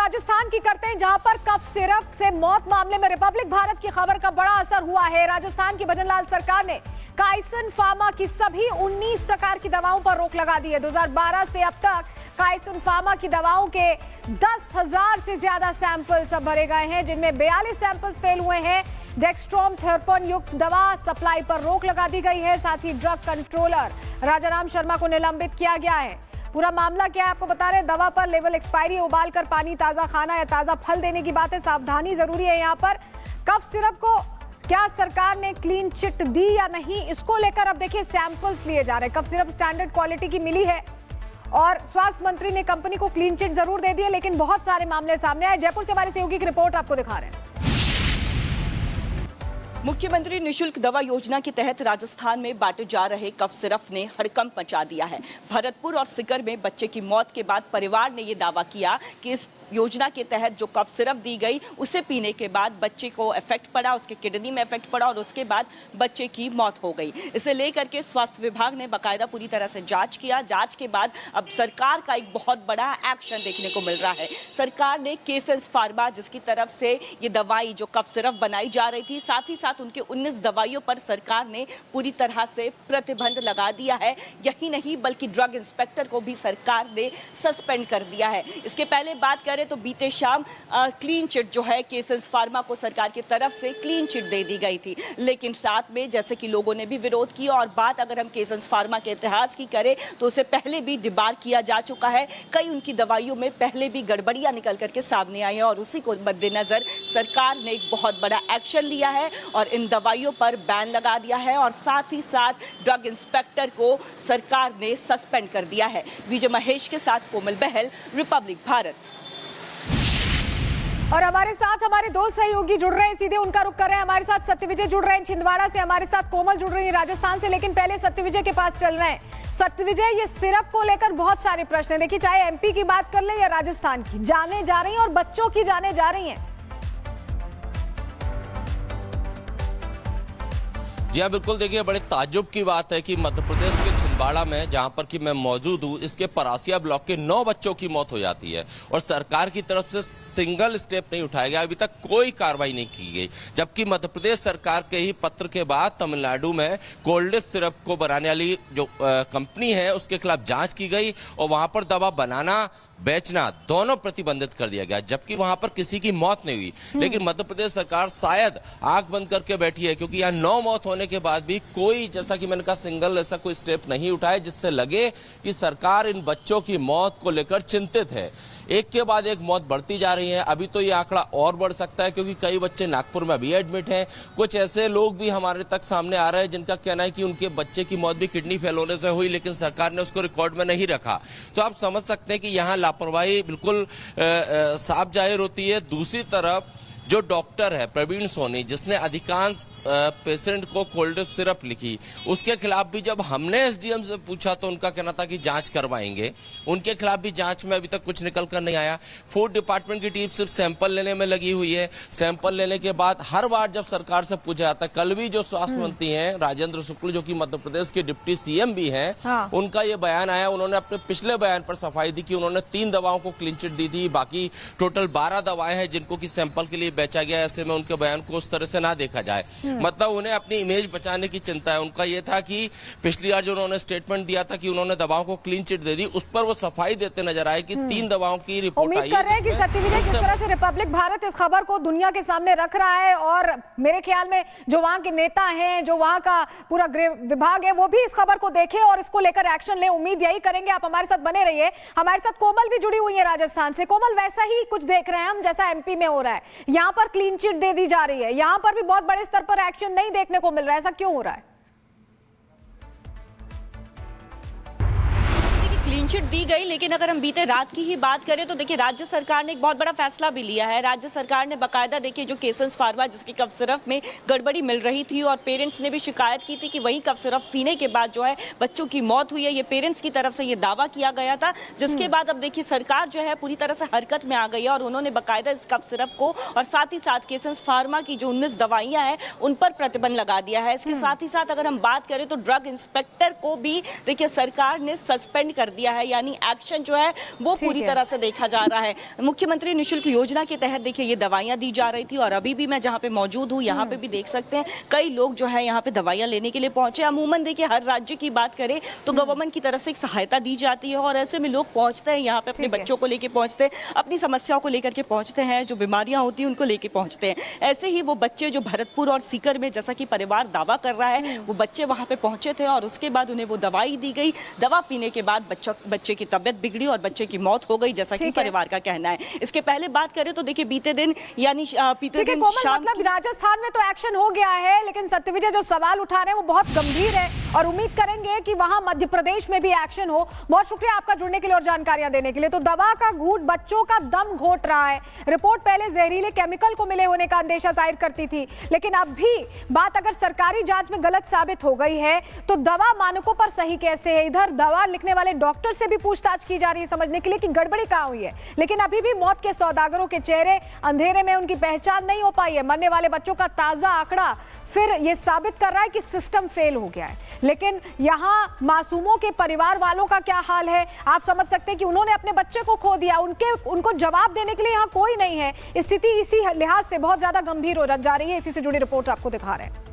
राजस्थान की करते हैं, जहां पर कफ सिरप से मौत मामले में रिपब्लिक भारत की खबर का बड़ा असर हुआ है। राजस्थान की भजनलाल सरकार ने काइसन फार्मा की सभी 19 प्रकार की दवाओं पर रोक लगा दी है। 2012 से अब तक काइसन फार्मा की दवाओं के 10,000 से ज्यादा सैंपल्स अब भरे गए हैं, जिनमें 42 सैंपल्स फेल हुए हैं। डेक्स्ट्रोम थेरेपन युक्त दवा सप्लाई पर रोक लगा दी गई है। साथ ही ड्रग कंट्रोलर राजाराम शर्मा को निलंबित किया गया है। पूरा मामला क्या है आपको बता रहे हैं। दवा पर लेवल एक्सपायरी, उबाल कर पानी, ताजा खाना या ताजा फल देने की बात है। सावधानी जरूरी है यहाँ पर। कफ सिरप को क्या सरकार ने क्लीन चिट दी या नहीं, इसको लेकर अब देखिए सैंपल्स लिए जा रहे हैं। कफ सिरप स्टैंडर्ड क्वालिटी की मिली है और स्वास्थ्य मंत्री ने कंपनी को क्लीन चिट जरूर दे दी है, लेकिन बहुत सारे मामले सामने आए। जयपुर से हमारे सहयोगी की रिपोर्ट आपको दिखा रहे हैं। मुख्यमंत्री निशुल्क दवा योजना के तहत राजस्थान में बांटे जा रहे कफ सिरप ने हड़कंप मचा दिया है। भरतपुर और सीकर में बच्चे की मौत के बाद परिवार ने यह दावा किया कि इस योजना के तहत जो कफ सिरप दी गई उसे पीने के बाद बच्चे को इफेक्ट पड़ा, उसके किडनी में इफेक्ट पड़ा और उसके बाद बच्चे की मौत हो गई। इसे लेकर के स्वास्थ्य विभाग ने बाकायदा पूरी तरह से जांच किया। जांच के बाद अब सरकार का एक बहुत बड़ा एक्शन देखने को मिल रहा है। सरकार ने केसेस फार्मा, जिसकी तरफ से ये दवाई जो कफ सिरप बनाई जा रही थी, साथ ही साथ उनके 19 दवाइयों पर सरकार ने पूरी तरह से प्रतिबंध लगा दिया है। यही नहीं बल्कि ड्रग इंस्पेक्टर को भी सरकार ने सस्पेंड कर दिया है। इसके पहले बात करें तो बीते शाम क्लीन चिट जो है केसेस फार्मा को सरकार की तरफ से क्लीन चिट दे दी गई थी, लेकिन साथ में जैसे कि लोगों ने भी विरोध किया। और बात अगर हम केसेस फार्मा के इतिहास की करें तो उसे पहले भी डिबार किया जा चुका है। कई उनकी दवाइयों में पहले भी गड़बड़ियां निकल करके सामने आई हैं और उसी को मद्देनजर सरकार ने एक बहुत बड़ा एक्शन लिया है और इन दवाइयों पर बैन लगा दिया है और साथ ही साथ ड्रग इंस्पेक्टर को सरकार ने सस्पेंड कर दिया है। विजय महेश के साथ कोमल बहल, रिपब्लिक भारत। और हमारे साथ हमारे दो सहयोगी जुड़ रहे हैं, सीधे उनका रुख कर रहे हैं। हमारे साथ सत्यविजय जुड़ रहे हैं छिंदवाड़ा से, हमारे साथ कोमल जुड़ रही है राजस्थान से। लेकिन पहले सत्यविजय के पास चल रहे हैं। सत्यविजय, ये सिरप को लेकर बहुत सारे प्रश्न हैं। देखिए, चाहे एमपी की बात कर ले या राजस्थान की, जाने जा रही हैं और बच्चों की जाने जा रही हैं। जी हाँ, बिल्कुल। देखिए, बड़े ताज्जुब की बात है कि मध्य प्रदेश के छिंदवाड़ा में, जहां पर कि मैं मौजूद हूं, इसके परासिया ब्लॉक के 9 बच्चों की मौत हो जाती है और सरकार की तरफ से सिंगल स्टेप नहीं उठाया गया। अभी तक कोई कार्रवाई नहीं की गई, जबकि मध्य प्रदेश सरकार के ही पत्र के बाद तमिलनाडु में कोल्ड सिरप को बनाने वाली जो कंपनी है उसके खिलाफ जांच की गई और वहां पर दवा बनाना, बेचना दोनों प्रतिबंधित कर दिया गया, जबकि वहां पर किसी की मौत नहीं हुई। लेकिन मध्य प्रदेश सरकार शायद आंख बंद करके बैठी है, क्योंकि यहाँ 9 मौत होने के बाद भी कोई, जैसा कि मैंने कहा, सिंगल ऐसा कोई स्टेप नहीं उठाए जिससे लगे कि सरकार इन बच्चों की मौत को लेकर चिंतित है। एक के बाद एक मौत बढ़ती जा रही है। अभी तो ये आंकड़ा और बढ़ सकता है, क्योंकि कई बच्चे नागपुर में अभी एडमिट हैं। कुछ ऐसे लोग भी हमारे तक सामने आ रहे हैं जिनका कहना है कि उनके बच्चे की मौत भी किडनी फेल होने से हुई, लेकिन सरकार ने उसको रिकॉर्ड में नहीं रखा। तो आप समझ सकते हैं कि यहाँ लापरवाही बिल्कुल साफ जाहिर होती है। दूसरी तरफ जो डॉक्टर है प्रवीण सोनी, जिसने अधिकांश पेशेंट को कोल्ड सिरप लिखी, उसके खिलाफ भी जब हमने एसडीएम से पूछा तो उनका कहना था कि जांच करवाएंगे। उनके खिलाफ भी जांच में अभी तक कुछ निकल कर नहीं आया। फूड डिपार्टमेंट की टीम सिर्फ सैंपल लेने में लगी हुई है। सैंपल लेने के बाद हर बार जब सरकार से पूछा जाता है, कल भी जो स्वास्थ्य मंत्री हैं राजेंद्र शुक्ल, जो कि मध्य प्रदेश के डिप्टी सीएम भी हैं, उनका ये बयान आया। उन्होंने अपने पिछले बयान पर सफाई दी कि उन्होंने 3 दवाओं को क्लीन चिट दी थी, बाकी टोटल 12 दवाएं हैं जिनको की सैंपल के लिए बेचा गया। ऐसे में उनके बयान को उस तरह से ना देखा जाए, मतलब उन्हें अपनी इमेज बचाने की चिंता है। उनका यह था कि पिछली बार जो उन्होंने स्टेटमेंट दिया था कि उन्होंने दवाओं को क्लीन चिट दे दी, उस पर वो सफाई देते नजर आए कि 3 दवाओं की रिपोर्ट आई है। उम्मीद कर रहे हैं कि सत्यविजय, जिस तरह से रिपब्लिक भारत इस खबर को दुनिया के सामने रख रहा है और मेरे ख्याल में जो वहां के नेता हैं, जो वहां का पूरा गृह विभाग है, वो भी इस खबर को देखे और इसको लेकर एक्शन ले। उम्मीद यही करेंगे। आप हमारे साथ बने रहिए। हमारे साथ कोमल भी जुड़ी हुई है राजस्थान से। कोमल, वैसा ही कुछ देख रहे हैं हम जैसा एमपी में हो रहा है। यहाँ पर क्लीन चिट दे दी जा रही है, यहाँ पर भी बहुत बड़े स्तर पर एक्शन नहीं देखने को मिल रहा है। ऐसा क्यों हो रहा है? क्लीन चिट दी गई, लेकिन अगर हम बीते रात की ही बात करें तो देखिए राज्य सरकार ने एक बहुत बड़ा फैसला भी लिया है। राज्य सरकार ने बाकायदा देखिए जो केसेस फार्मा, जिसके कफ सिरप में गड़बड़ी मिल रही थी और पेरेंट्स ने भी शिकायत की थी कि वही कफ सिरप पीने के बाद जो है बच्चों की मौत हुई है, ये पेरेंट्स की तरफ से ये दावा किया गया था। जिसके बाद अब देखिए सरकार जो है पूरी तरह से हरकत में आ गई है और उन्होंने बाकायदा इस कफ सिरप को और साथ ही साथ केसेस फार्मा की जो 19 दवाइयां हैं उन पर प्रतिबंध लगा दिया है। इसके साथ ही साथ अगर हम बात करें तो ड्रग इंस्पेक्टर को भी देखिए सरकार ने सस्पेंड कर दिया दिया है, यानी एक्शन जो है वो पूरी तरह से देखा जा रहा है। मुख्यमंत्री निःशुल्क योजना के तहत देखिए ये दवाइयां दी जा रही थी और अभी भी मैं जहां पे मौजूद हूं यहाँ पे भी देख सकते हैं कई लोग जो है यहाँ पे दवाइयां लेने के लिए पहुंचे। अमूमन देखिए हर राज्य की बात करें तो गवर्नमेंट की तरफ से एक सहायता दी जाती है और ऐसे में लोग पहुंचते हैं यहाँ पे अपने बच्चों को लेके पहुंचते हैं, अपनी समस्याओं को लेकर के पहुंचते हैं, जो बीमारियां होती हैं उनको लेके पहुंचते हैं। ऐसे ही वो बच्चे जो भरतपुर और सीकर में, जैसा कि परिवार दावा कर रहा है, वो बच्चे वहां पे पहुंचे थे और उसके बाद उन्हें वो दवाई दी गई। दवा पीने के बाद बच्चे की तबियत बिगड़ी और बच्चे की मौत हो गई, जैसा कि परिवार का कहना है। इसके पहले बात करें तो देखिए बीते दिन यानी बीते दिन शाम मतलब राजस्थान में तो एक्शन हो गया है, लेकिन सत्यविजय जो सवाल उठा रहे हैं वो बहुत गंभीर है और उम्मीद करेंगे कि वहां मध्य प्रदेश में भी एक्शन हो। बहुत शुक्रिया आपका जुड़ने के लिए और जानकारियां देने के लिए। तो दवा का घूंट बच्चों का दम घोट रहा है। रिपोर्ट पहले जहरीले केमिकल को मिले होने का अंदेशा जाहिर करती थी, लेकिन अब भी बात अगर सरकारी जांच में गलत साबित हो गई है तो दवा मानकों पर सही कैसे है? इधर दवा लिखने वाले डॉक्टर से भी पूछताछ की जा रही है समझने के लिए कि गड़बड़ी कहां हुई है, लेकिन अभी भी मौत के सौदागरों के चेहरे अंधेरे में उनकी पहचान नहीं हो पाई है। मरने वाले बच्चों का ताजा आंकड़ा फिर यह साबित कर रहा है कि सिस्टम फेल हो गया है। लेकिन यहां मासूमों के परिवार वालों का क्या हाल है? आप समझ सकते हैं कि उन्होंने अपने बच्चे को खो दिया, उनको जवाब देने के लिए यहां कोई नहीं है। स्थिति इसी लिहाज से बहुत ज्यादा गंभीर हो जा रही है। इसी से जुड़ी रिपोर्ट आपको दिखा रहे हैं।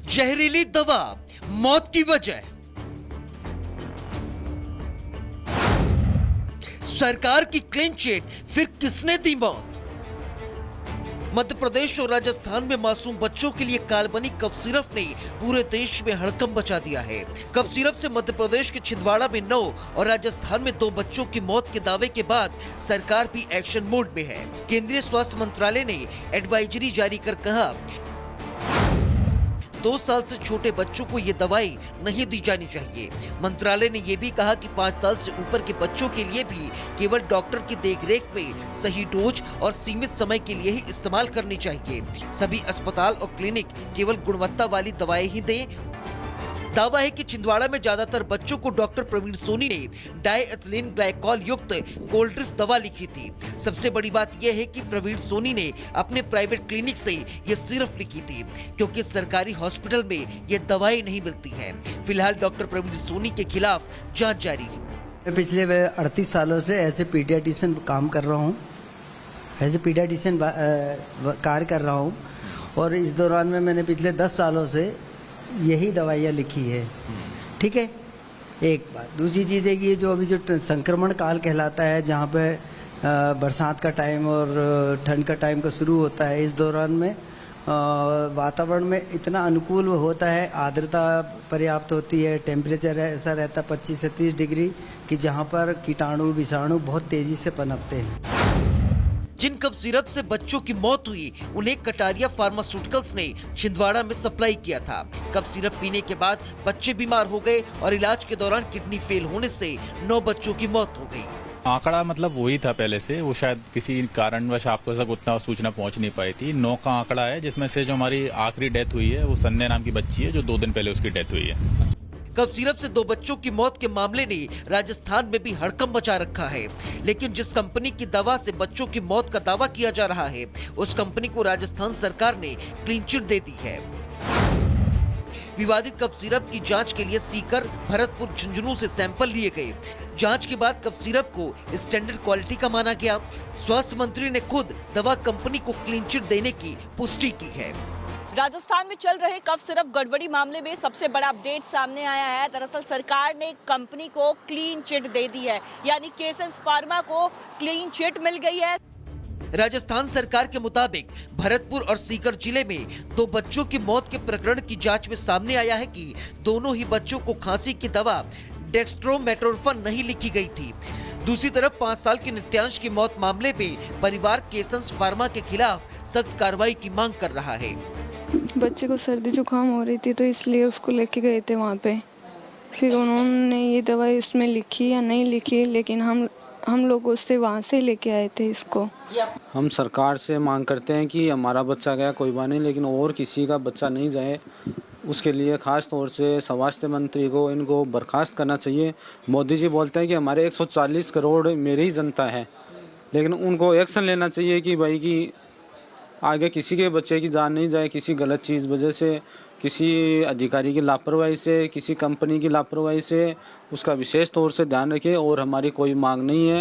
जहरीली दवा मौत की वजह, सरकार की क्लीन चिट, फिर किसने दी मौत? मध्य प्रदेश और राजस्थान में मासूम बच्चों के लिए काल्पनिक कफ सिरप ने पूरे देश में हड़कंप मचा दिया है। कफ सिरप से मध्य प्रदेश के छिंदवाड़ा में 9 और राजस्थान में 2 बच्चों की मौत के दावे के बाद सरकार भी एक्शन मोड में है। केंद्रीय स्वास्थ्य मंत्रालय ने एडवाइजरी जारी कर कहा 2 साल से छोटे बच्चों को ये दवाई नहीं दी जानी चाहिए। मंत्रालय ने ये भी कहा कि 5 साल से ऊपर के बच्चों के लिए भी केवल डॉक्टर की देखरेख में सही डोज और सीमित समय के लिए ही इस्तेमाल करनी चाहिए। सभी अस्पताल और क्लिनिक केवल गुणवत्ता वाली दवाएं ही दें। दावा है कि छिंदवाड़ा में ज्यादातर बच्चों को डॉक्टर प्रवीण सोनी ने डायएथिलीन ग्लाइकॉल युक्त कोल्ड्रिफ्ट दवा लिखी थी। सबसे बड़ी बात यह है कि प्रवीण सोनी ने अपने प्राइवेट क्लिनिक से ये सिर्फ लिखी थी, क्योंकि सरकारी हॉस्पिटल में ये दवाई नहीं मिलती है। फिलहाल डॉक्टर प्रवीण सोनी के खिलाफ जांच जारी है। मैं पिछले 38 सालों से ऐसे पीडियाट्रिशियन काम कर रहा हूँ, ऐसे पीडियाट्रिशियन कार्य कर रहा हूँ और इस दौरान में मैंने पिछले 10 सालों से यही दवाइयाँ लिखी है। ठीक है, एक बात। दूसरी चीज़ है कि ये जो अभी जो संक्रमण काल कहलाता है, जहाँ पे बरसात का टाइम और ठंड का टाइम का शुरू होता है, इस दौरान में वातावरण में इतना अनुकूल होता है, आर्द्रता पर्याप्त होती है, टेम्परेचर ऐसा रहता है 25 से 30 डिग्री कि जहाँ पर कीटाणु विषाणु बहुत तेज़ी से पनपते हैं। जिन कफ सिरप से बच्चों की मौत हुई उन्हें कटारिया फार्मास्यूटिकल्स ने छिंदवाड़ा में सप्लाई किया था। कफ सिरप पीने के बाद बच्चे बीमार हो गए और इलाज के दौरान किडनी फेल होने से 9 बच्चों की मौत हो गई। आंकड़ा मतलब वही था पहले से, वो शायद किसी कारणवश आपको तक उतना सूचना पहुंच नहीं पाई थी। 9 का आंकड़ा है, जिसमें से जो हमारी आखिरी डेथ हुई है वो संध्या नाम की बच्ची है, जो 2 दिन पहले उसकी डेथ हुई है। कफ सिरप से 2 बच्चों की मौत के मामले ने राजस्थान में भी हड़कंप मचा रखा है। लेकिन जिस कंपनी की दवा से बच्चों की मौत का दावा किया जा रहा है, उस कंपनी को राजस्थान सरकार ने क्लीन चिट दे दी है। विवादित कफ सिरप की जांच के लिए सीकर, भरतपुर, झुंझुनू से सैंपल लिए गए। जांच के बाद कफ सिरप को स्टैंडर्ड क्वालिटी का माना गया। स्वास्थ्य मंत्री ने खुद दवा कंपनी को क्लीन चिट देने की पुष्टि की है। राजस्थान में चल रहे कफ सिरप गड़बड़ी मामले में सबसे बड़ा अपडेट सामने आया है। दरअसल सरकार ने कंपनी को क्लीन चिट दे दी है, यानी केसेस फार्मा को क्लीन चिट मिल गई है। राजस्थान सरकार के मुताबिक भरतपुर और सीकर जिले में 2 बच्चों की मौत के प्रकरण की जांच में सामने आया है कि दोनों ही बच्चों को खांसी की दवा डेक्स्ट्रोमेटोर्फन नहीं लिखी गई थी। दूसरी तरफ 5 साल के नित्यांश की मौत मामले में परिवार केसेस फार्मा के खिलाफ सख्त कार्रवाई की मांग कर रहा है। बच्चे को सर्दी जुकाम हो रही थी तो इसलिए उसको लेके गए थे वहाँ पे। फिर उन्होंने ये दवाई उसमें लिखी या नहीं लिखी, लेकिन हम लोग उससे वहाँ से लेके आए थे इसको। हम सरकार से मांग करते हैं कि हमारा बच्चा गया कोई बात नहीं, लेकिन और किसी का बच्चा नहीं जाए। उसके लिए खास तौर से स्वास्थ्य मंत्री को इनको बर्खास्त करना चाहिए। मोदी जी बोलते हैं कि हमारे 140 करोड़ मेरी ही जनता है, लेकिन उनको एक्शन लेना चाहिए कि भाई कि आगे किसी के बच्चे की जान नहीं जाए किसी गलत चीज़ वजह से, किसी अधिकारी की लापरवाही से, किसी कंपनी की लापरवाही से। उसका विशेष तौर से ध्यान रखें और हमारी कोई मांग नहीं है।